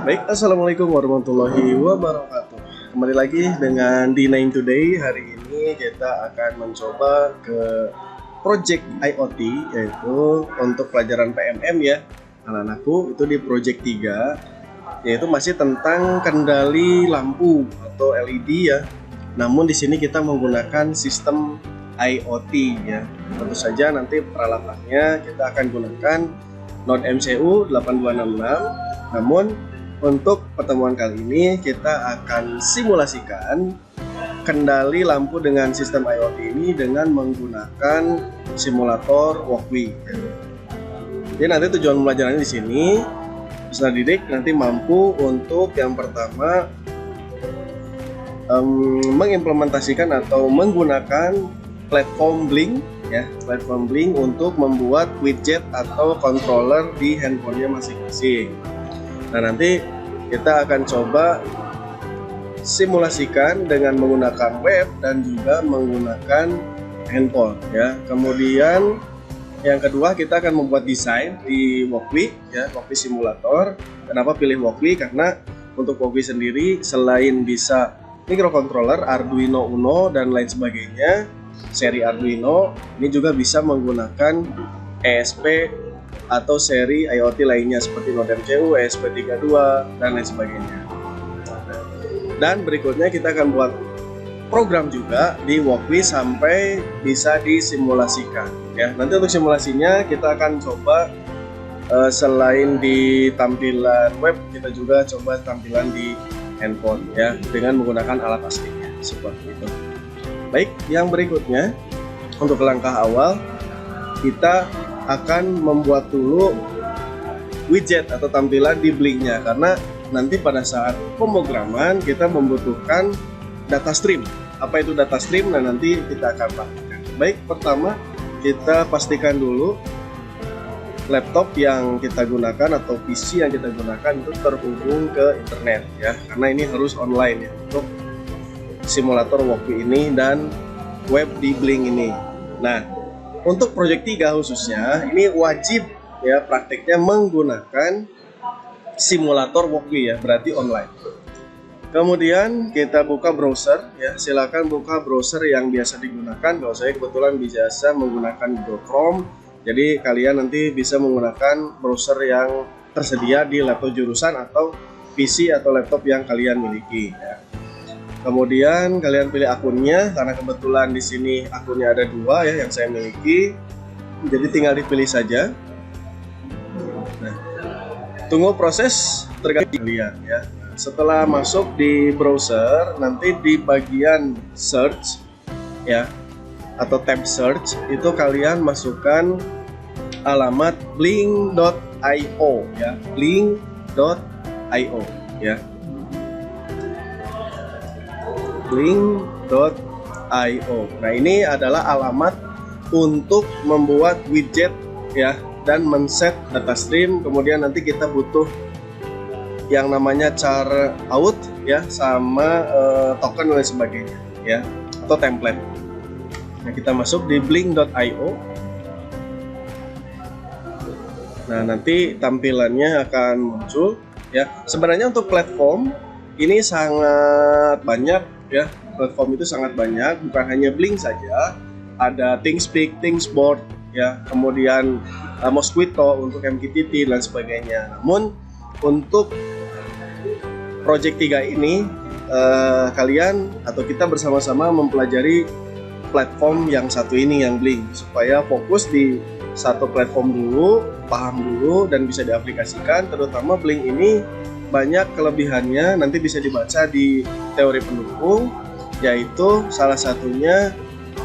Baik, assalamualaikum warahmatullahi wabarakatuh. Kembali lagi dengan D9 Today. Hari ini kita akan mencoba ke project IoT, yaitu untuk pelajaran PMM ya, anak-anakku itu di project 3, yaitu masih tentang kendali lampu atau LED ya. Namun di sini kita menggunakan sistem IoT ya. Tentu saja nanti peralatannya kita akan gunakan Node MCU 8266. Namun untuk pertemuan kali ini kita akan simulasikan kendali lampu dengan sistem IoT ini dengan menggunakan simulator walkway. Jadi nanti tujuan pembelajarannya di sini peserta didik nanti mampu untuk yang pertama mengimplementasikan atau menggunakan platform Blink ya, platform Blink untuk membuat widget atau controller di handphonenya masing-masing. Nah, nanti kita akan coba simulasikan dengan menggunakan web dan juga menggunakan handphone ya. Kemudian yang kedua kita akan membuat desain di walkway ya, walkway simulator. Kenapa pilih walkway? Karena untuk walkway sendiri selain bisa microcontroller, Arduino Uno dan lain sebagainya, seri Arduino ini juga bisa menggunakan ESP atau seri IoT lainnya seperti Node MCU, ESP32 dan lain sebagainya. Dan berikutnya kita akan buat program juga di walkway sampai bisa disimulasikan ya. Nanti untuk simulasinya kita akan coba selain di tampilan web, kita juga coba tampilan di handphone ya dengan menggunakan alat aslinya seperti itu. Baik, yang berikutnya untuk langkah awal kita akan membuat dulu widget atau tampilan di Blinknya, karena nanti pada saat pemrograman kita membutuhkan data stream. Apa itu data stream? Nah, nanti kita akan lakukan. Baik, pertama kita pastikan dulu laptop yang kita gunakan atau PC yang kita gunakan itu terhubung ke internet ya, karena ini harus online ya untuk simulator walkway ini dan web di Blink ini. Nah, untuk project 3 khususnya ini wajib ya prakteknya menggunakan simulator walkway ya, berarti online. Kemudian kita buka browser ya, silakan buka browser yang biasa digunakan. Kalau saya kebetulan biasa menggunakan Google Chrome, jadi kalian nanti bisa menggunakan browser yang tersedia di laptop jurusan atau PC atau laptop yang kalian miliki ya. Kemudian kalian pilih akunnya, karena kebetulan di sini akunnya ada 2 ya yang saya miliki, jadi tinggal dipilih saja. Nah, tunggu proses tergantung kalian ya. Setelah masuk di browser, nanti di bagian search ya atau tab search itu kalian masukkan alamat blink.io ya, blink.io ya, blink.io. Nah, ini adalah alamat untuk membuat widget ya dan men-set data stream. Kemudian nanti kita butuh yang namanya char out ya sama token dan sebagainya ya, atau template. Nah, kita masuk di blink.io. Nah, nanti tampilannya akan muncul ya. Sebenarnya untuk platform ini sangat banyak ya, platform itu sangat banyak, bukan hanya Blink saja, ada ThingSpeak, ThingsBoard ya, kemudian Mosquito untuk MQTT dan sebagainya. Namun untuk project 3 ini kalian atau kita bersama-sama mempelajari platform yang satu ini, yang Blink, supaya fokus di satu platform dulu, paham dulu dan bisa diaplikasikan. Terutama Blink ini banyak kelebihannya, nanti bisa dibaca di teori pendukung, yaitu salah satunya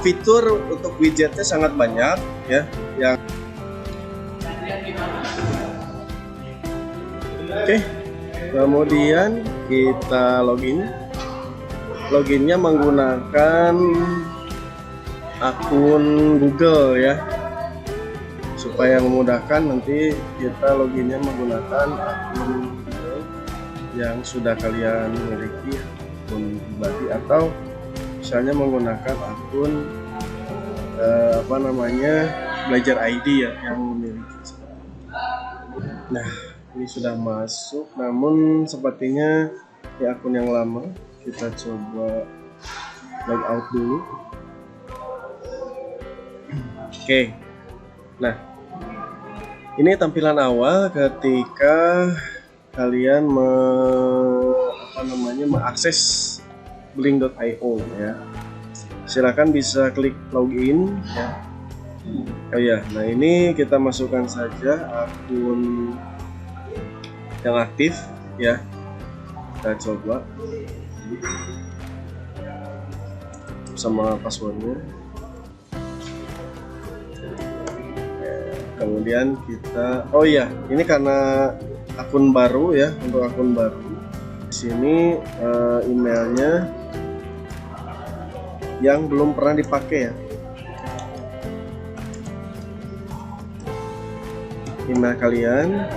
fitur untuk widgetnya sangat banyak ya. Yang oke, kemudian kita loginnya menggunakan akun Google ya, supaya memudahkan. Nanti kita loginnya menggunakan akun yang sudah kalian miliki, akun pribadi, atau misalnya menggunakan akun belajar ID ya yang memiliki. Nah, Ini sudah masuk, namun sepertinya di akun yang lama. Kita coba log out dulu. Oke. Nah, ini tampilan awal ketika kalian mengakses blink.io ya. Silakan bisa klik login ya. Oh ya, nah ini kita masukkan saja akun yang aktif ya. Kita coba sama passwordnya. Kemudian kita, oh ya, ini karena akun baru ya, untuk akun baru. Di sini emailnya yang belum pernah dipakai ya. Email kalian,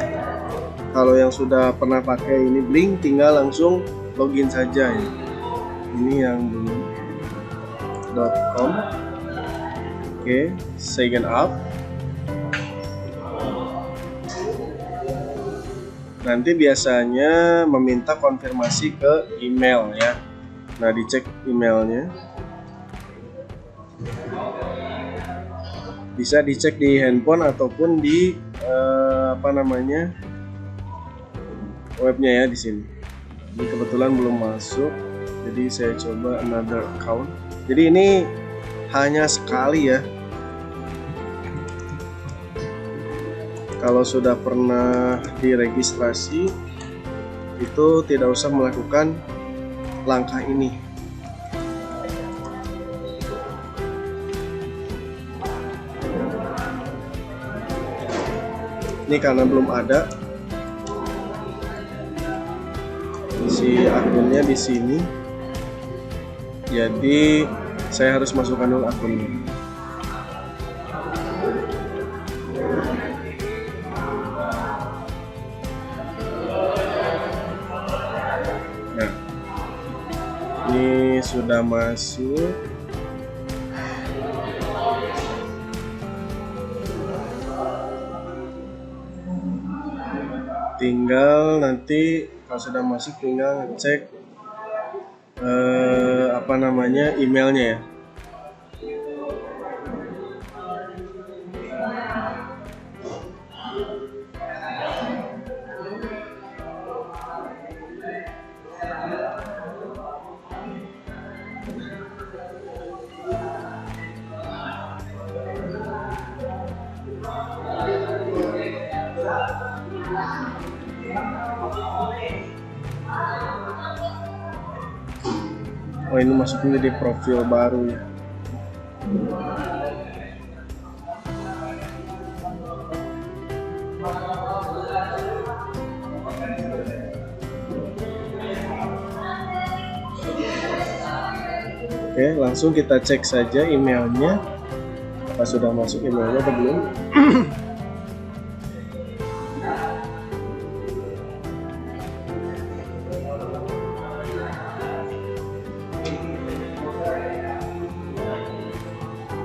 kalau yang sudah pernah pakai ini Blink, tinggal langsung login saja ya. Ini yang belum .com. Oke, sign up. Nanti biasanya meminta konfirmasi ke email ya. Nah, dicek emailnya. Bisa dicek di handphone ataupun di webnya ya di sini. Ini kebetulan belum masuk, jadi saya coba another account. Jadi ini hanya sekali ya. Kalau sudah pernah diregistrasi, itu tidak usah melakukan langkah ini. Ini karena belum ada si akunnya di sini, jadi saya harus masukkan dulu akunnya. Nah, ini sudah masuk. Tinggal nanti kalau sudah masuk tinggal ngecek emailnya ya. Oh, ini masuknya di profil baru ya. Oke, langsung kita cek saja emailnya. Apa sudah masuk emailnya atau belum?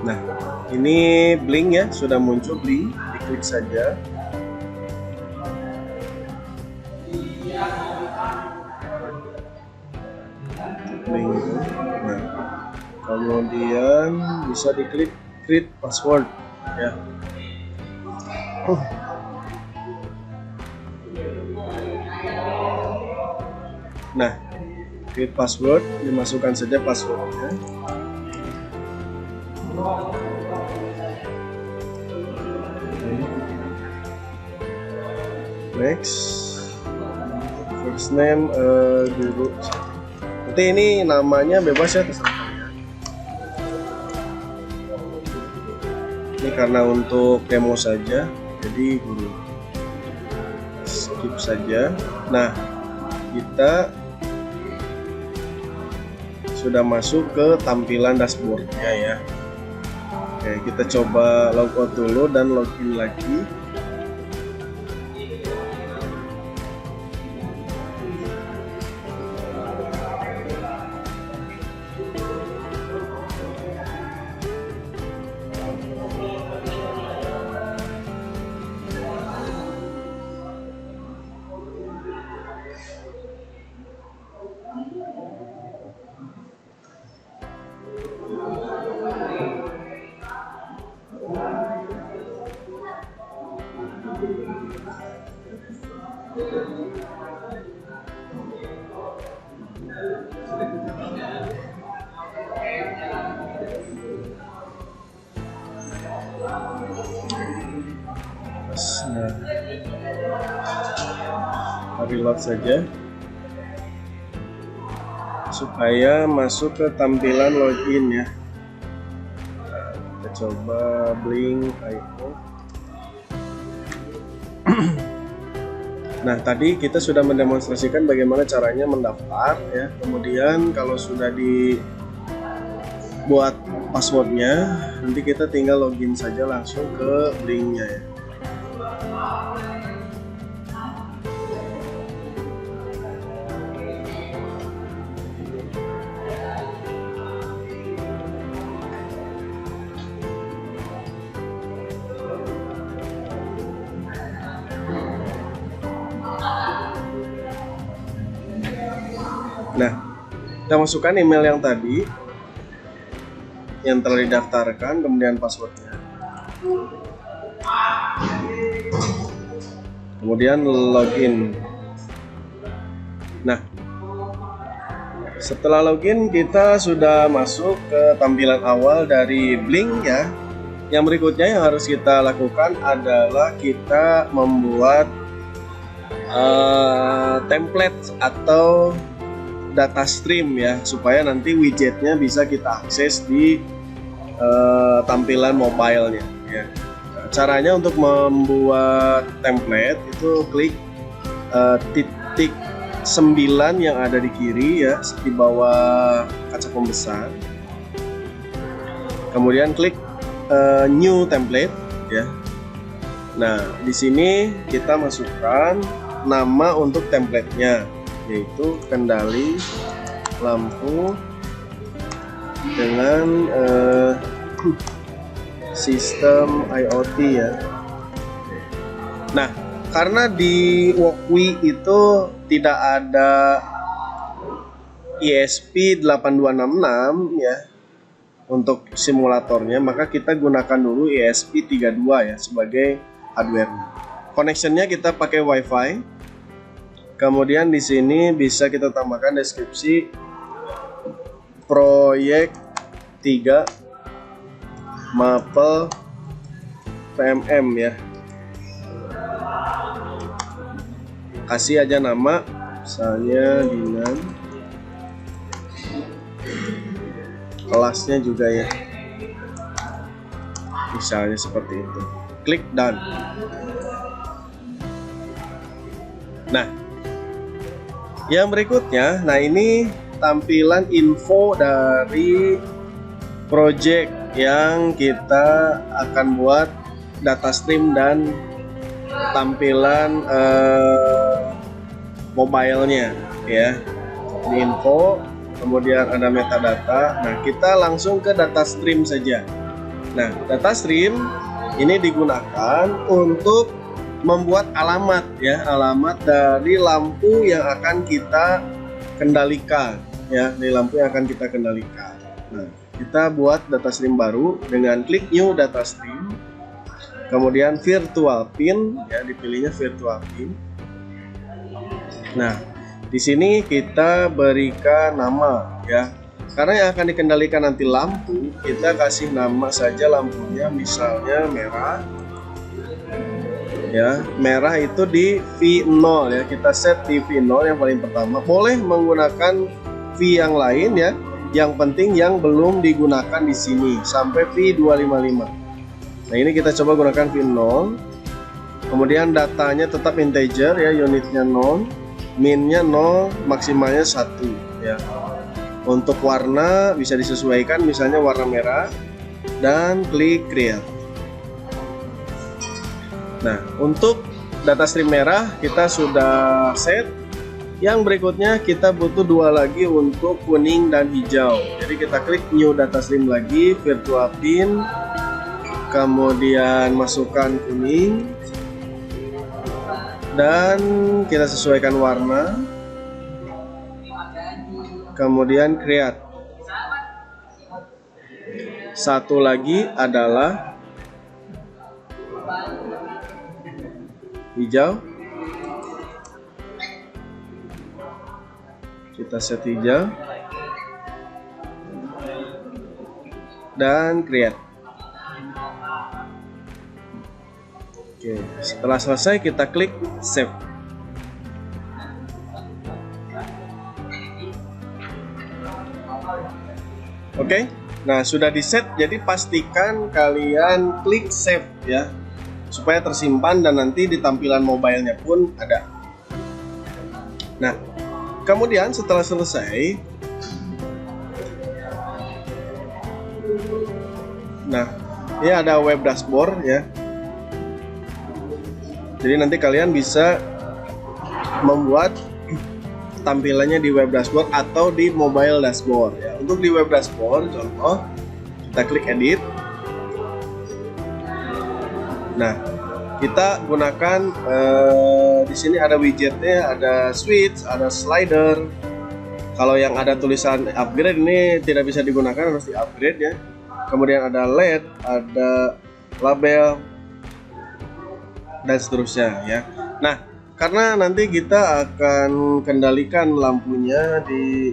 Nah, ini Blink ya, sudah muncul Blink, diklik saja. Blink. Nah, kemudian bisa diklik create password ya. Nah, create password, dimasukkan saja passwordnya. Next, first name guru. Nanti ini namanya bebas ya, terserah kalian. Ini karena untuk demo saja, jadi guru. Skip saja. Nah, kita sudah masuk ke tampilan dashboardnya ya. Oke, kita coba logout dulu dan login lagi. Nah, reload saja supaya masuk ke tampilan login ya. Nah, kita coba Blink.io. Nah, tadi kita sudah mendemonstrasikan bagaimana caranya mendaftar ya. Kemudian kalau sudah dibuat passwordnya, nanti kita tinggal login saja langsung ke Blink-nya ya. Nah, kita masukkan email yang tadi yang telah didaftarkan, kemudian passwordnya, kemudian login. Nah, setelah login kita sudah masuk ke tampilan awal dari Blink ya. Yang berikutnya yang harus kita lakukan adalah kita membuat template atau data stream ya, supaya nanti widgetnya bisa kita akses di tampilan mobilenya ya. Caranya untuk membuat template itu klik titik 9 yang ada di kiri ya, di bawah kaca pembesar, kemudian klik new template ya. Nah, di sini kita masukkan nama untuk templatenya, yaitu kendali lampu dengan sistem IoT ya. Nah, karena di Walkway itu tidak ada ESP8266 ya untuk simulatornya, maka kita gunakan dulu ESP32 ya sebagai hardware. Connectionnya kita pakai WiFi. Kemudian di sini bisa kita tambahkan deskripsi proyek 3 Maple PMM ya. Kasih aja nama, misalnya Dinan. Kelasnya juga ya, misalnya seperti itu. Klik done. Nah, yang berikutnya, nah ini tampilan info dari project yang kita akan buat data stream dan tampilan mobilenya ya. Ini info, kemudian ada metadata. Nah, kita langsung ke data stream saja. Nah, data stream ini digunakan untuk membuat alamat ya, alamat dari lampu yang akan kita kendalikan ya, dari lampu yang akan kita kendalikan. Nah, kita buat data stream baru dengan klik new data stream, kemudian virtual pin ya, dipilihnya virtual pin. Nah, di sini kita berikan nama ya, karena yang akan dikendalikan nanti lampu, kita kasih nama saja lampunya, misalnya merah ya. Merah itu di V0 ya, kita set di V0 yang paling pertama. Boleh menggunakan V yang lain ya, yang penting yang belum digunakan di sini sampai V255. Nah, ini kita coba gunakan V0. Kemudian datanya tetap integer ya, unitnya 0, minnya 0, maksimalnya 1 ya. Untuk warna bisa disesuaikan, misalnya warna merah, dan klik create. Nah, untuk data stream merah kita sudah set. Yang berikutnya kita butuh dua lagi untuk kuning dan hijau. Jadi kita klik new data stream lagi, virtual pin, kemudian masukkan kuning, dan kita sesuaikan warna, kemudian create. Satu lagi adalah hijau, Kita set hijau dan create. Oke, setelah selesai kita klik save. Oke, nah sudah di set, jadi pastikan kalian klik save ya, supaya tersimpan dan nanti di tampilan mobilenya pun ada. Nah, kemudian setelah selesai, nah ini ada web dashboard ya. Jadi nanti kalian bisa membuat tampilannya di web dashboard atau di mobile dashboard ya. Untuk di web dashboard, contoh kita klik edit. Nah, kita gunakan di sini ada widgetnya, ada switch, ada slider. Kalau yang ada tulisan upgrade ini tidak bisa digunakan, harus di upgrade ya. Kemudian ada LED, ada label dan seterusnya ya. Nah, karena nanti kita akan kendalikan lampunya di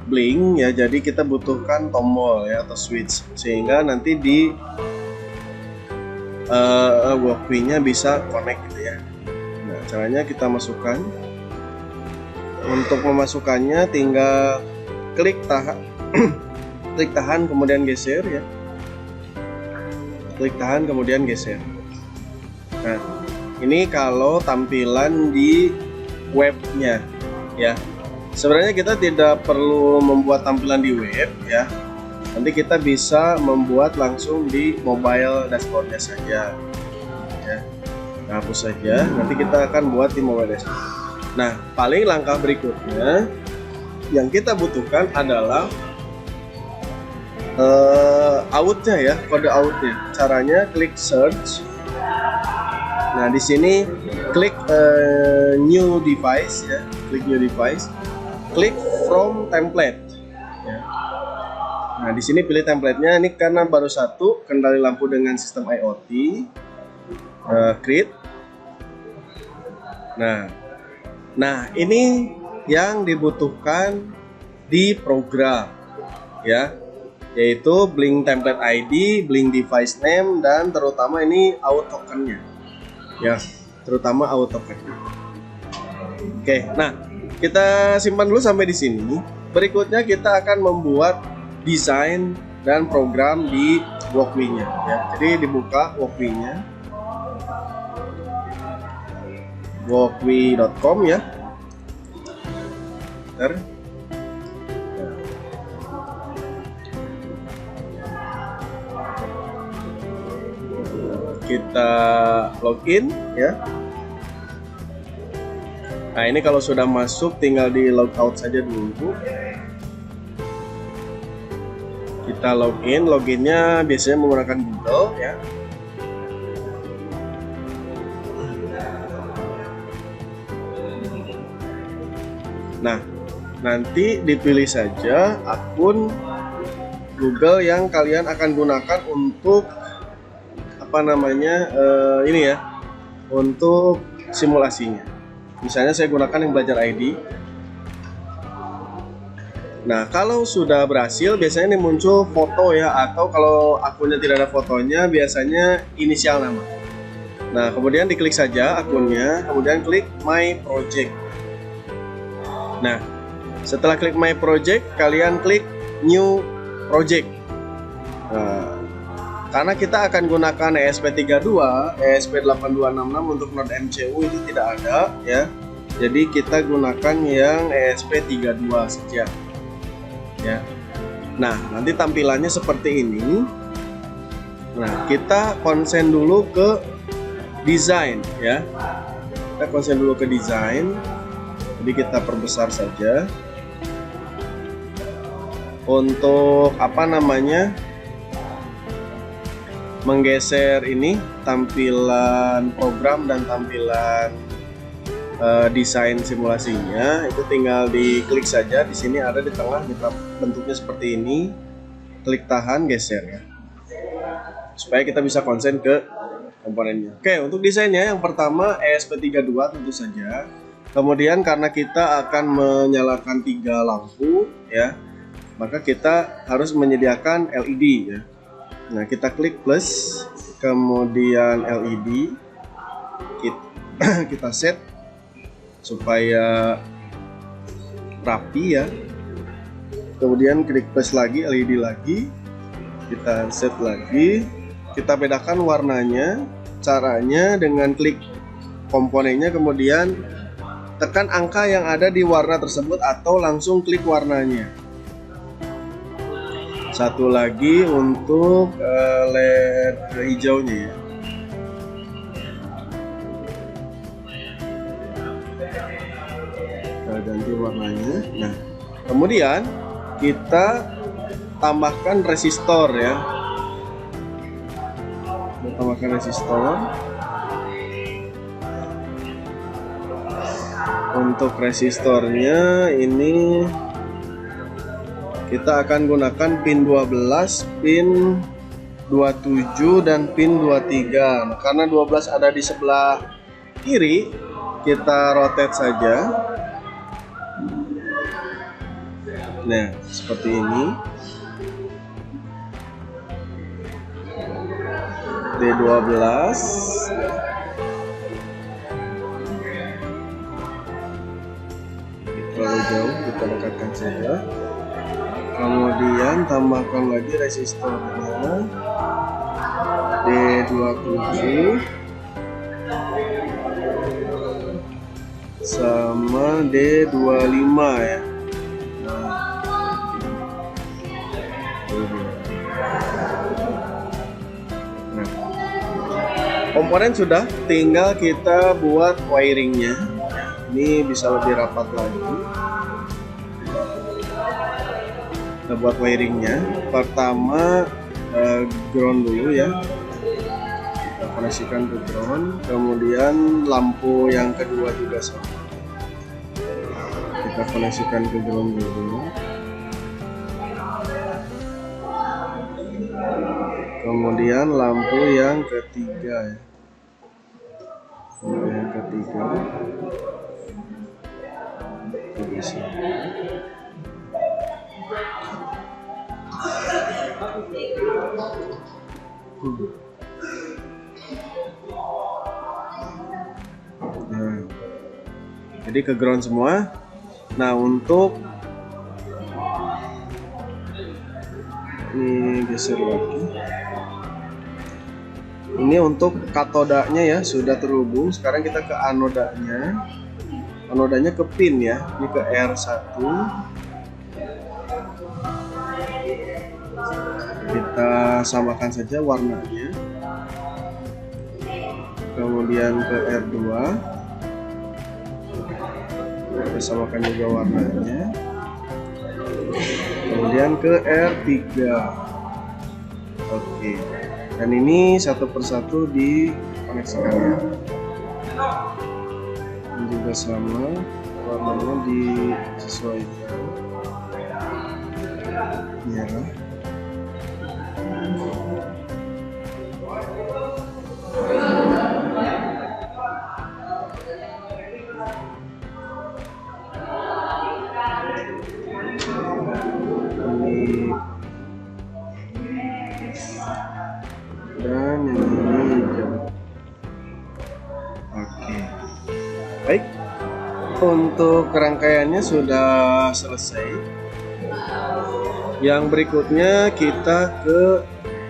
blink ya, jadi kita butuhkan tombol ya atau switch sehingga nanti di walkway-nya bisa connect gitu ya. Nah, caranya kita masukkan. Untuk memasukkannya tinggal klik tahan klik tahan kemudian geser ya. Klik tahan kemudian geser. Nah, ini kalau tampilan di webnya ya. Sebenarnya kita tidak perlu membuat tampilan di web ya. Nanti kita bisa membuat langsung di mobile dashboardnya saja ya. Nah, hapus saja, nanti kita akan buat di mobile dashboard. Nah, paling langkah berikutnya yang kita butuhkan adalah outnya ya, kode outnya. Caranya klik search. Nah, di sini klik new device ya, klik new device, klik from template ya. Nah, di sini pilih templatenya. Ini karena baru satu, kendali lampu dengan sistem IoT, create. Nah, ini yang dibutuhkan di program ya, yaitu blink template ID, blink device name, dan terutama ini out tokennya ya, terutama out tokennya. Oke, nah kita simpan dulu sampai di sini. Berikutnya kita akan membuat desain dan program di walkway-nya ya. Jadi dibuka walkway-nya, walkway.com ya. Bentar. Kita login ya. Nah, ini kalau sudah masuk tinggal di logout saja dulu. Kita login, loginnya biasanya menggunakan Google ya. Nah, nanti dipilih saja akun Google yang kalian akan gunakan untuk apa namanya ini ya, untuk simulasinya. Misalnya saya gunakan yang belajar ID. Nah, kalau sudah berhasil biasanya ini muncul foto ya, atau kalau akunnya tidak ada fotonya biasanya inisial nama. Nah, kemudian diklik saja akunnya, kemudian klik My Project. Nah, setelah klik My Project, kalian klik New Project. Nah, karena kita akan gunakan ESP32, ESP8266 untuk node MCU itu tidak ada ya. Jadi kita gunakan yang ESP32 saja. Ya. Nah, nanti tampilannya seperti ini. Nah, kita konsen dulu ke desain ya. Kita konsen dulu ke desain. Jadi kita perbesar saja. Untuk apa namanya? Menggeser ini tampilan program dan tampilan desain simulasinya itu tinggal diklik saja. Di sini ada di tengah, kita bentuknya seperti ini. Klik tahan, geser ya, supaya kita bisa konsen ke komponennya. Oke, untuk desainnya yang pertama ESP32 tentu saja. Kemudian karena kita akan menyalakan 3 lampu ya, maka kita harus menyediakan LED ya. Nah, kita klik plus, kemudian LED, kita set supaya rapi ya. Kemudian klik plus lagi, LED lagi, kita set lagi, kita bedakan warnanya. Caranya dengan klik komponennya, kemudian tekan angka yang ada di warna tersebut atau langsung klik warnanya. Satu lagi untuk LED hijaunya ya. Kita ganti warnanya. Nah, kemudian kita tambahkan resistor ya. Kita tambahkan resistor. Untuk resistornya ini kita akan gunakan pin 12, pin 27 dan pin 23. Nah, karena 12 ada di sebelah kiri, kita rotate saja. Nah, seperti ini. D12. Terlalu jauh, kita dekatkan saja. Kemudian tambahkan lagi resistornya D27 sama D25 ya. Nah, komponen sudah, tinggal kita buat wiringnya. Ini bisa lebih rapat lagi. Kita buat wiringnya. Pertama ground dulu ya. Kita koneksikan ke ground. Kemudian lampu yang kedua juga sama. Kita koneksikan ke ground dulu. Kemudian lampu yang ketiga ya. Lampu yang ketiga. Nah, jadi ke ground semua. Nah, untuk ini geser lagi. Ini untuk katodanya ya, sudah terhubung. Sekarang kita ke anodanya. Anodanya ke pin ya, ini ke R1. Kita samakan saja warnanya. Kemudian ke R2. Kita samakan juga warnanya. Kemudian ke R3. Oke. Dan ini satu persatu dikoneksikan ya. Ini juga sama, warnanya disesuaikan. Merah. Dan yang ini hijau. Oke. Baik. Untuk rangkaiannya sudah selesai. Yang berikutnya kita ke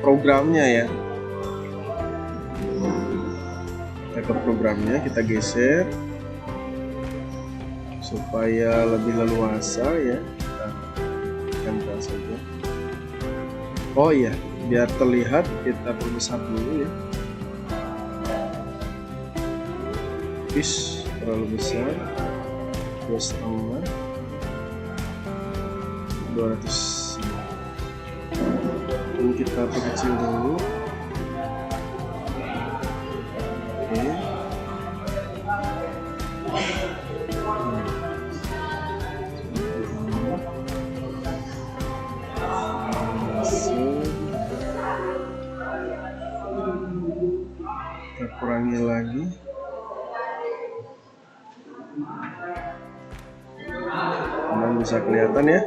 programnya ya. Kita ke programnya, kita geser supaya lebih leluasa ya. Kita tempel saja. Oh iya, biar terlihat kita perbesar dulu ya. Fish terlalu besar, 2,5, 200. Ini kita perkecil dulu. Oke. Kita kurangi lagi. bisa kelihatan ya.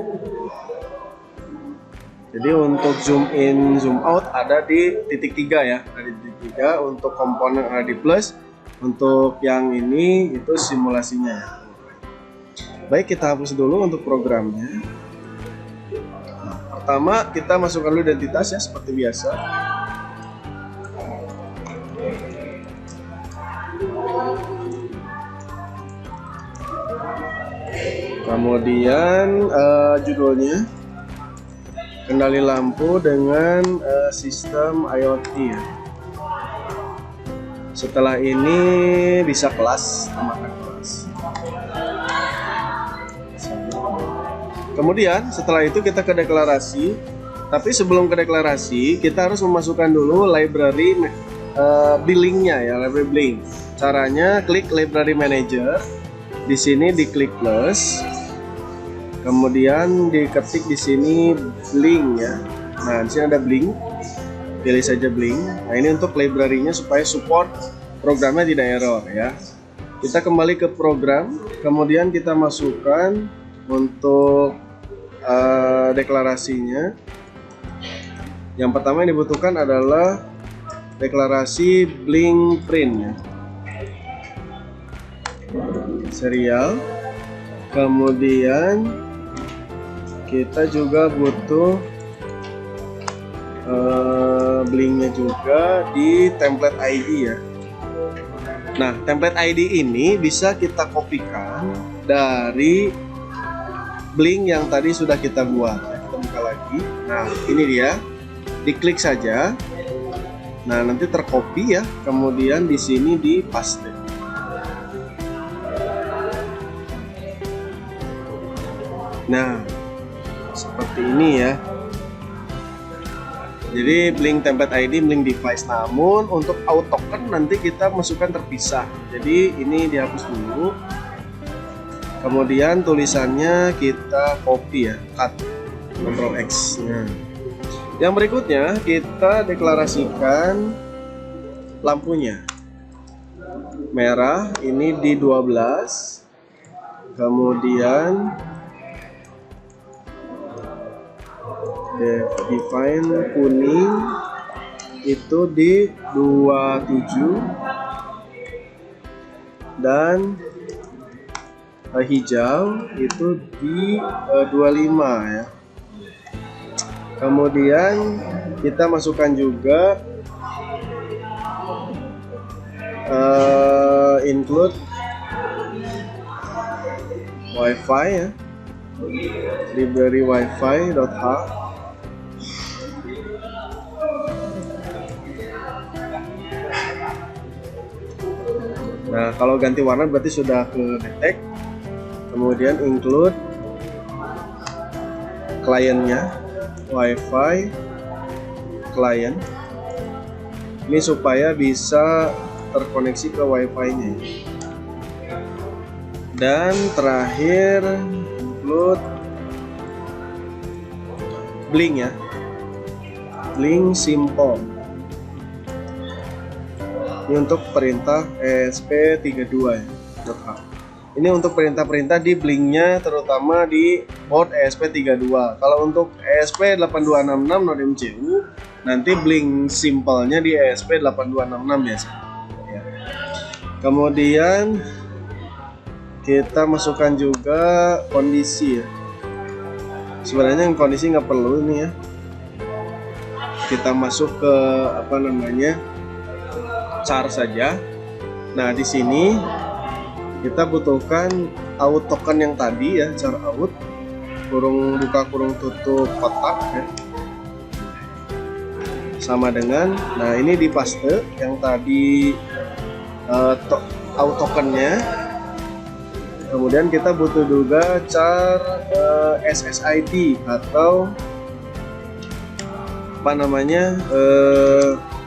Jadi untuk zoom in zoom out ada di titik 3 ya, ada di titik 3 untuk komponen ada di plus. Untuk yang ini itu simulasinya ya. Baik, kita hapus dulu untuk programnya. Pertama kita masukkan dulu identitas ya seperti biasa. Kemudian judulnya kendali lampu dengan sistem IoT ya. Setelah ini bisa kelas, tambahkan kelas. Kemudian setelah itu kita ke deklarasi. Tapi sebelum ke deklarasi kita harus memasukkan dulu library billingnya ya, library billing. Caranya klik library manager. Di sini diklik plus. Kemudian diketik di sini Blink ya. Nah, di sini ada Blink. Pilih saja Blink. Nah, ini untuk library-nya supaya support programnya tidak error ya. Kita kembali ke program, kemudian kita masukkan untuk deklarasinya. Yang pertama yang dibutuhkan adalah deklarasi Blink print ya. Serial. Kemudian kita juga butuh blinknya juga di template ID ya. Nah, template ID ini bisa kita kopikan dari blink yang tadi sudah kita buat. Kita buka lagi. Nah, ini dia. Diklik saja. Nah, nanti tercopy ya. Kemudian di sini di paste. Nah, seperti ini ya. Jadi blink template ID, blink device. Namun untuk auto token nanti kita masukkan terpisah. Jadi ini dihapus dulu. Kemudian tulisannya kita copy ya, cut, Ctrl X. Nah, yang berikutnya kita deklarasikan lampunya. Merah ini di 12. Kemudian define kuning itu di 27 dan hijau itu di 25 ya. Kemudian kita masukkan juga include wifi ya, library wifi.h. Nah, kalau ganti warna berarti sudah ke detect. Kemudian include kliennya, wifi client. Ini supaya bisa terkoneksi ke wifi-nya. Dan terakhir include blink ya, blink simple. Ini untuk perintah ESP32 ya. Ini untuk perintah-perintah di blinknya, terutama di board ESP32. Kalau untuk ESP8266 node MCU, nanti blink simpelnya di ESP8266 biasa. Ya. Kemudian kita masukkan juga kondisi ya. Sebenarnya yang kondisi nggak perlu ini ya. Kita masuk ke char saja. Nah, di sini kita butuhkan out token yang tadi ya, char out, kurung buka kurung tutup kotak ya. Sama dengan, nah ini di paste yang tadi out tokennya. Kemudian kita butuh juga char SSID atau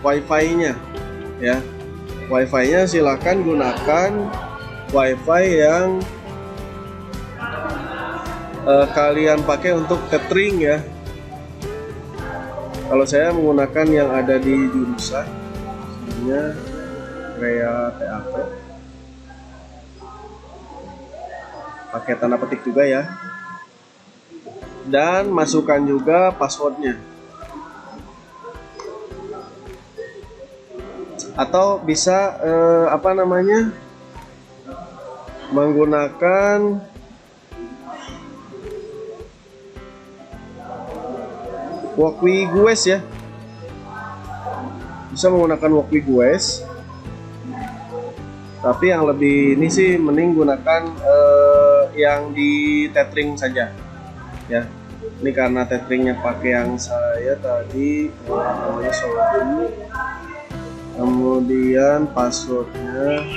wifi-nya ya. Wifi-nya silakan gunakan wifi yang kalian pakai untuk tethering ya. Kalau saya menggunakan yang ada di jurusan, sebenarnya Rea TAP, pakai tanda petik juga ya. dan masukkan juga passwordnya, atau bisa menggunakan Walkwi GUES ya, bisa menggunakan Walkwi GUES, tapi yang lebih ini sih mending gunakan yang di tethering saja ya. Ini karena tetheringnya pakai yang saya tadi namanya Solavi, kemudian passwordnya,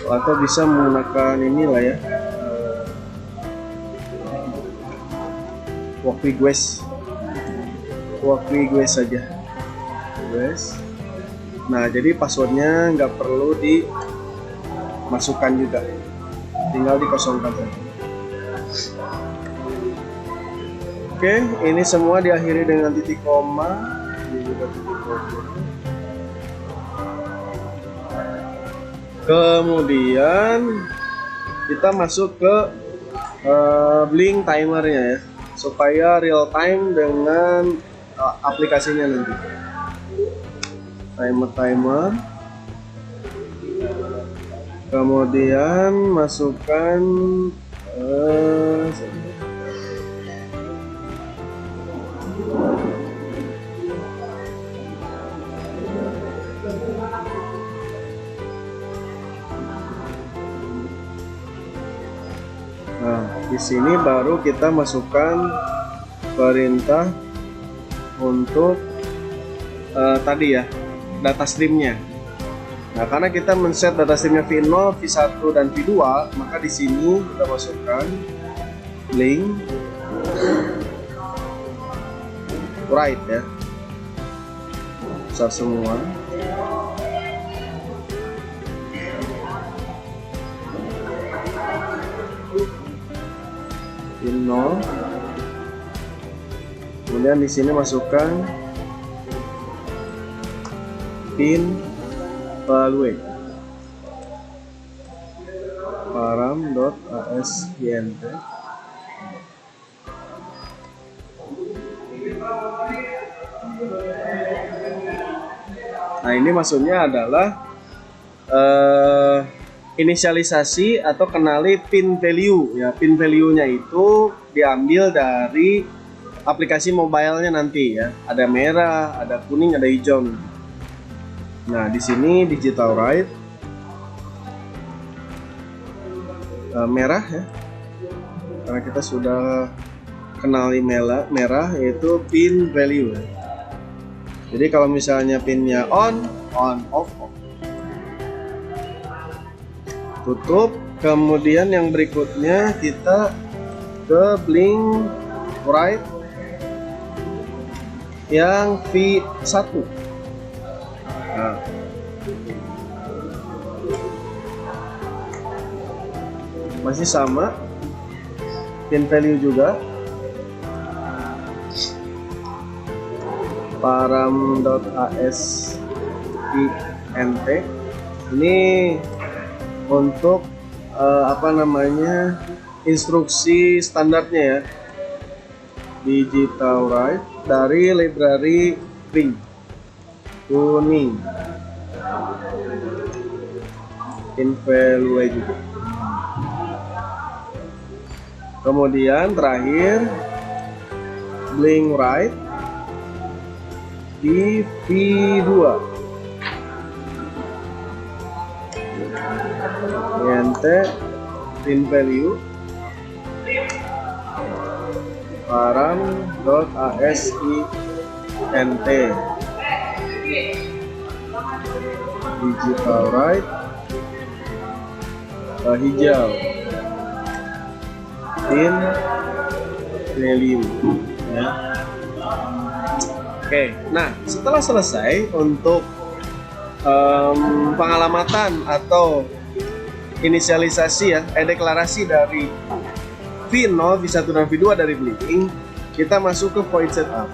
atau bisa menggunakan inilah ya, Walkwi GUES saja, GUES. Nah, jadi passwordnya nggak perlu dimasukkan juga, tinggal dikosongkan saja. Oke, ini semua diakhiri dengan titik koma. Ini juga titik koma. Kemudian kita masuk ke blink timernya ya, supaya real time dengan aplikasinya nanti. Timer. Kemudian masukkan nah, di sini baru kita masukkan perintah untuk tadi ya, data streamnya. Nah, karena kita men-set data streamnya V0, V1 dan V2, maka di sini kita masukkan blink write ya, besar semua. V0. Kemudian di sini masukkan pin value param.asint. Nah, ini maksudnya adalah inisialisasi atau kenali pin value ya. Pin value-nya itu diambil dari aplikasi mobile-nya nanti ya. Ada merah, ada kuning, ada hijau. Nah, di sini digital write merah ya, karena kita sudah kenali merah yaitu pin value. Jadi kalau misalnya pinnya on, off. Tutup. Kemudian yang berikutnya kita ke blink write yang V1. Nah, masih sama, pin value juga, param.asint. Ini untuk instruksi standarnya ya, digital write dari library pink kuning, pin value juga. Kemudian terakhir blink write di V2 ente pin value param.asint digital write hijau pin value ya. Oke, nah setelah selesai untuk pengalamatan atau inisialisasi ya, deklarasi dari V0, V1 dan V2 dari blinking, kita masuk ke void setup.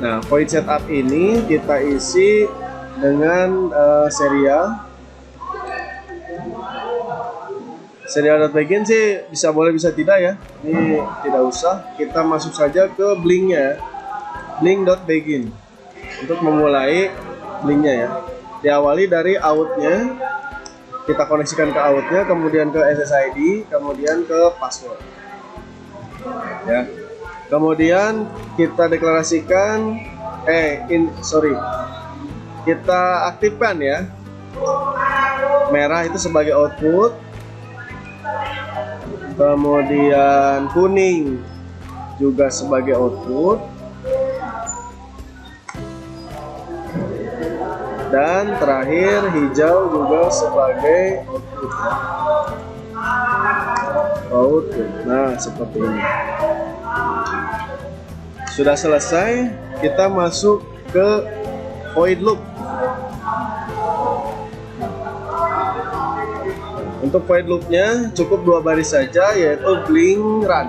Nah, void setup ini kita isi dengan serial Serial.begin sih bisa boleh bisa tidak ya. Ini tidak usah. Kita masuk saja ke blinknya, blink.begin untuk memulai blinknya ya. Diawali dari outnya, kita koneksikan ke outnya, kemudian ke SSID, kemudian ke password. Ya. Kemudian kita deklarasikan, kita aktifkan ya. Merah itu sebagai output, kemudian kuning juga sebagai output, dan terakhir hijau juga sebagai output ya. Output. Nah, seperti ini. Sudah selesai, kita masuk ke void loop. Untuk void loopnya cukup 2 baris saja, yaitu blink run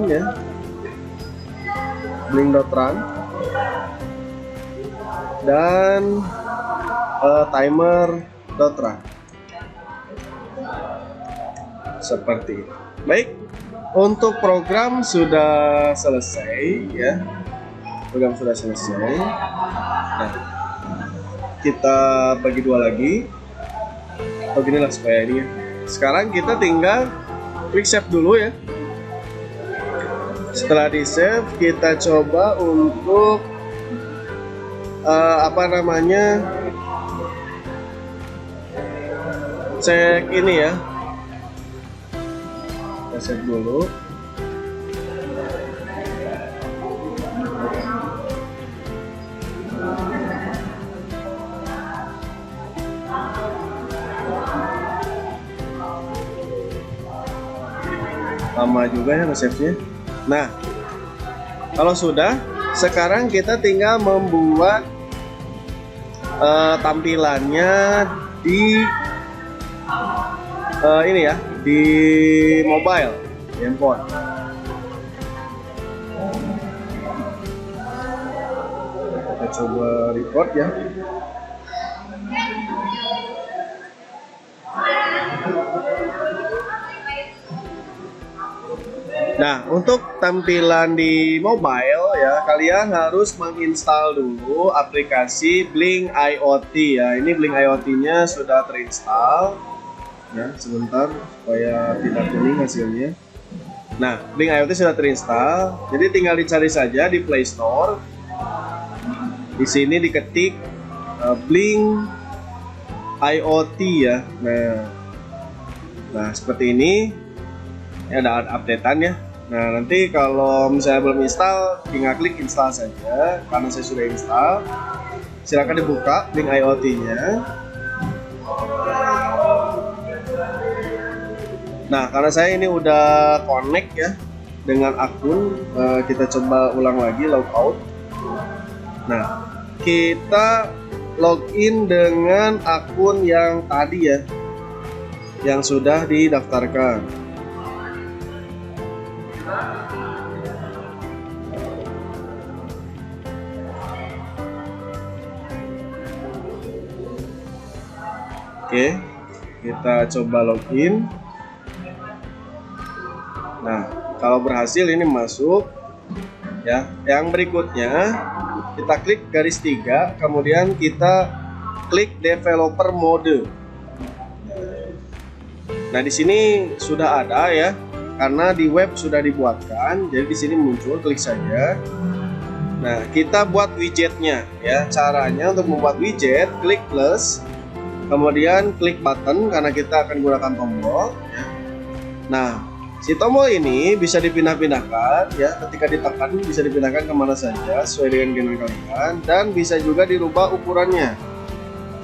ya, blink.run dan timer.run seperti ini. Baik, untuk program sudah selesai ya, Nah, kita bagi 2 lagi. Beginilah supaya ini ya. Sekarang kita tinggal klik save dulu ya. Setelah di save, kita coba untuk cek ini ya. Kita save dulu. Lama juga ya nge-save-nya. Nah, kalau sudah, sekarang kita tinggal membuat tampilannya di ini ya, di mobile, di handphone. Kita coba record ya. Nah, untuk tampilan di mobile ya, kalian harus menginstal dulu aplikasi Blink IoT ya. Ini Blink IoT-nya sudah terinstall. Ya, sebentar supaya tidak kuning hasilnya. Nah, Blink IoT sudah terinstall. Jadi tinggal dicari saja di Play Store. Di sini diketik Blink IoT ya. Nah, seperti ini. Ya, ada updatean ya. Nah, nanti kalau misalnya belum install, tinggal klik install saja. Karena saya sudah install, silakan dibuka Blink IoT-nya. Nah, karena saya ini udah connect ya dengan akun, kita coba ulang lagi logout. Nah, kita login dengan akun yang tadi ya, yang sudah didaftarkan. Oke, kita coba login. Nah, kalau berhasil ini masuk ya. Yang berikutnya kita klik garis 3, kemudian kita klik developer mode. Nah, di sini sudah ada ya, karena di web sudah dibuatkan. Jadi di sini muncul, klik saja. Nah, kita buat widgetnya ya. Caranya untuk membuat widget, klik plus, kemudian klik button karena kita akan gunakan tombol ya. Nah, si tombol ini bisa dipindah-pindahkan ya, ketika ditekan bisa dipindahkan kemana saja sesuai dengan keinginan kalian, dan bisa juga dirubah ukurannya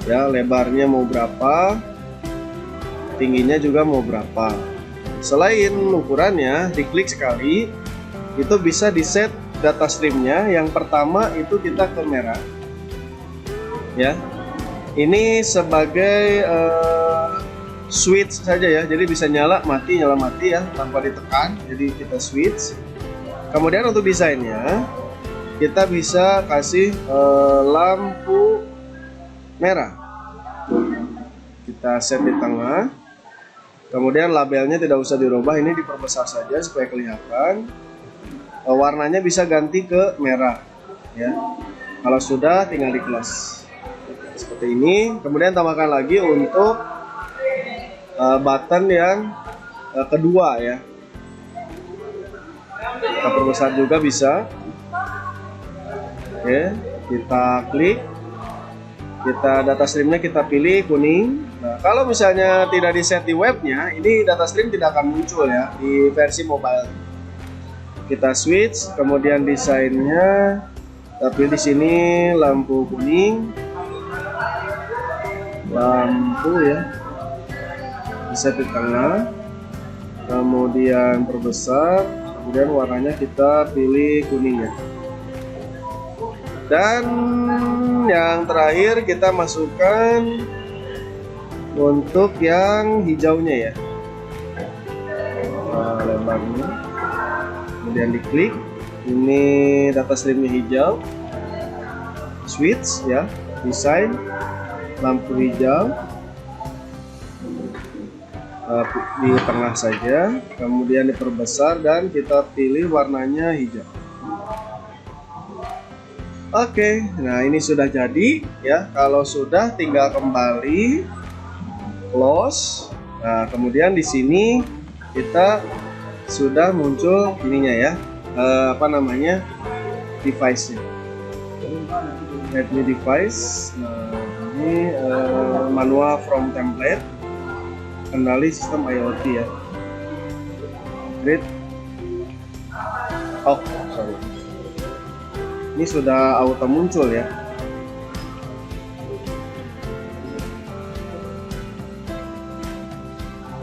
ya, lebarnya mau berapa, tingginya juga mau berapa. Selain ukurannya, diklik sekali itu bisa di set data streamnya. Yang pertama itu kita ke merah ya. Ini sebagai switch saja ya, jadi bisa nyala mati ya tanpa ditekan. Jadi kita switch. Kemudian untuk desainnya kita bisa kasih lampu merah kita set di tengah. Kemudian labelnya tidak usah dirubah, ini diperbesar saja supaya kelihatan. Warnanya bisa ganti ke merah ya. Kalau sudah tinggal di close seperti ini. Kemudian tambahkan lagi untuk button yang kedua ya, kita perbesar juga bisa. Oke, kita klik, kita data streamnya kita pilih kuning. Nah, kalau misalnya tidak di set di webnya, ini data stream tidak akan muncul ya di versi mobile. Kita switch, kemudian desainnya, tapi di sini lampu kuning, lampu ya, bisa di tengah, kemudian perbesar, kemudian warnanya kita pilih kuning ya. Dan yang terakhir kita masukkan untuk yang hijaunya ya, lebarnya. Kemudian diklik, ini data streamnya hijau, switch ya, desain, lampu hijau, di tengah saja, kemudian diperbesar dan kita pilih warnanya hijau. Oke, nah ini sudah jadi ya. Kalau sudah tinggal kembali close. Nah, kemudian di sini kita sudah muncul ininya ya, apa namanya, device-nya. Add new device. Nah, ini manual from template, kendali sistem IoT ya. Great. Oh, sorry. Ini sudah auto muncul ya.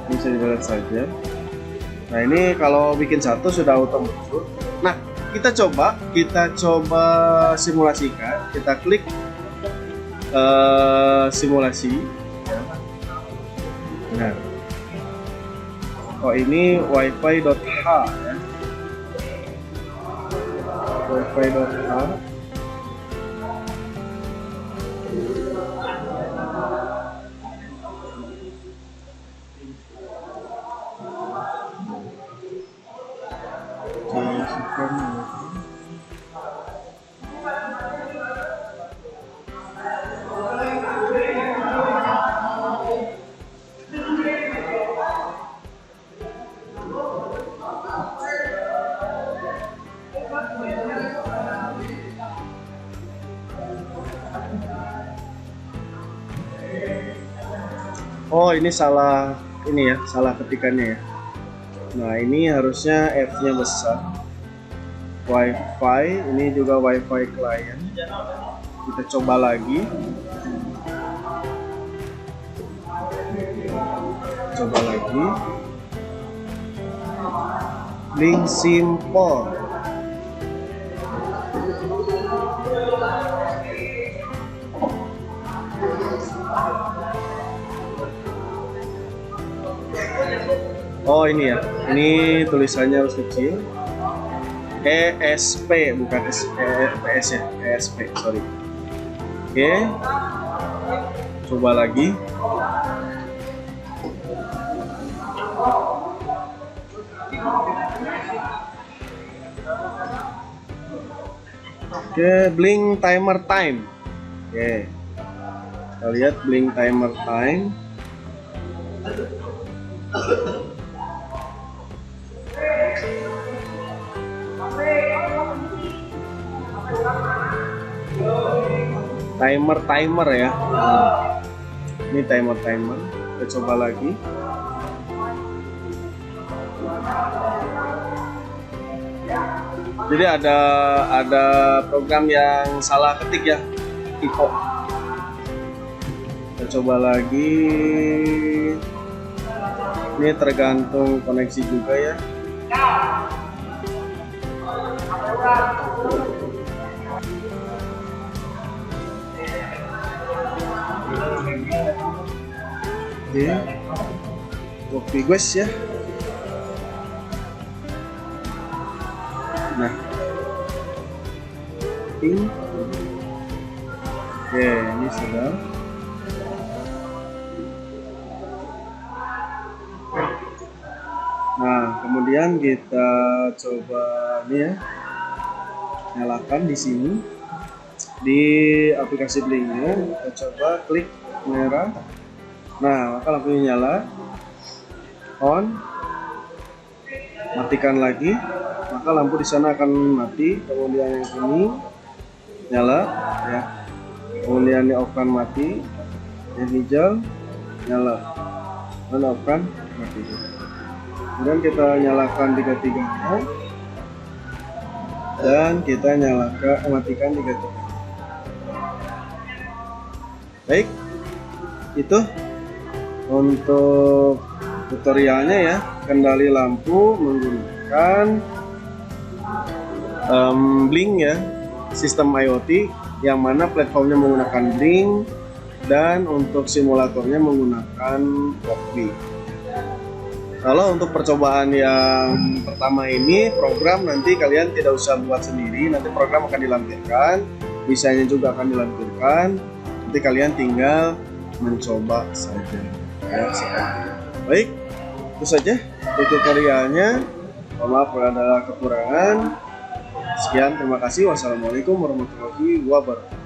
Ini bisa dilihat saja. Nah, ini kalau bikin satu sudah auto muncul. Nah, kita coba simulasikan. Kita klik simulasi ya. Nah, oh ini wifi.h ya, wifi.h. Oh, ini salah ini ya, salah ketikannya ya. Nah, ini harusnya F-nya besar. Wi-Fi, ini juga Wi-Fi client. Kita coba lagi. Coba lagi. Link simple. Oh, ini ya, ini tulisannya harus kecil. ESP bukan EPS ya, ESP, sorry. Oke, coba lagi. Oke, blink timer time. Oke, kita lihat blink timer time. Timer ya. Ini timer. Kita coba lagi. Jadi ada program yang salah ketik ya, typo. Kita coba lagi. Ini tergantung koneksi juga ya. Oke, copy guys ya. Nah, oke, ini sudah. kemudian kita coba nih ya, nyalakan di sini di aplikasi Blinknya. Kita coba klik merah. Nah, maka lampunya nyala, on, matikan lagi, maka lampu di sana akan mati. Kemudian yang ini nyala ya, kemudian yang off kan mati, yang hijau nyala, dan off kan mati. Kemudian kita nyalakan tiga-tiganya dan kita nyalakan, matikan tiga-tiga. Baik, itu untuk tutorialnya ya, kendali lampu menggunakan Blink ya, sistem IoT yang mana platformnya menggunakan Blink dan untuk simulatornya menggunakan Walkwi. Kalau untuk percobaan yang pertama ini, program nanti kalian tidak usah buat sendiri, nanti program akan dilampirkan, desainnya juga akan dilampirkan, nanti kalian tinggal mencoba saja ya. Baik, itu saja tutorialnya. Mohon maaf kalau ada kekurangan. Sekian, terima kasih. Wassalamualaikum warahmatullahi wabarakatuh.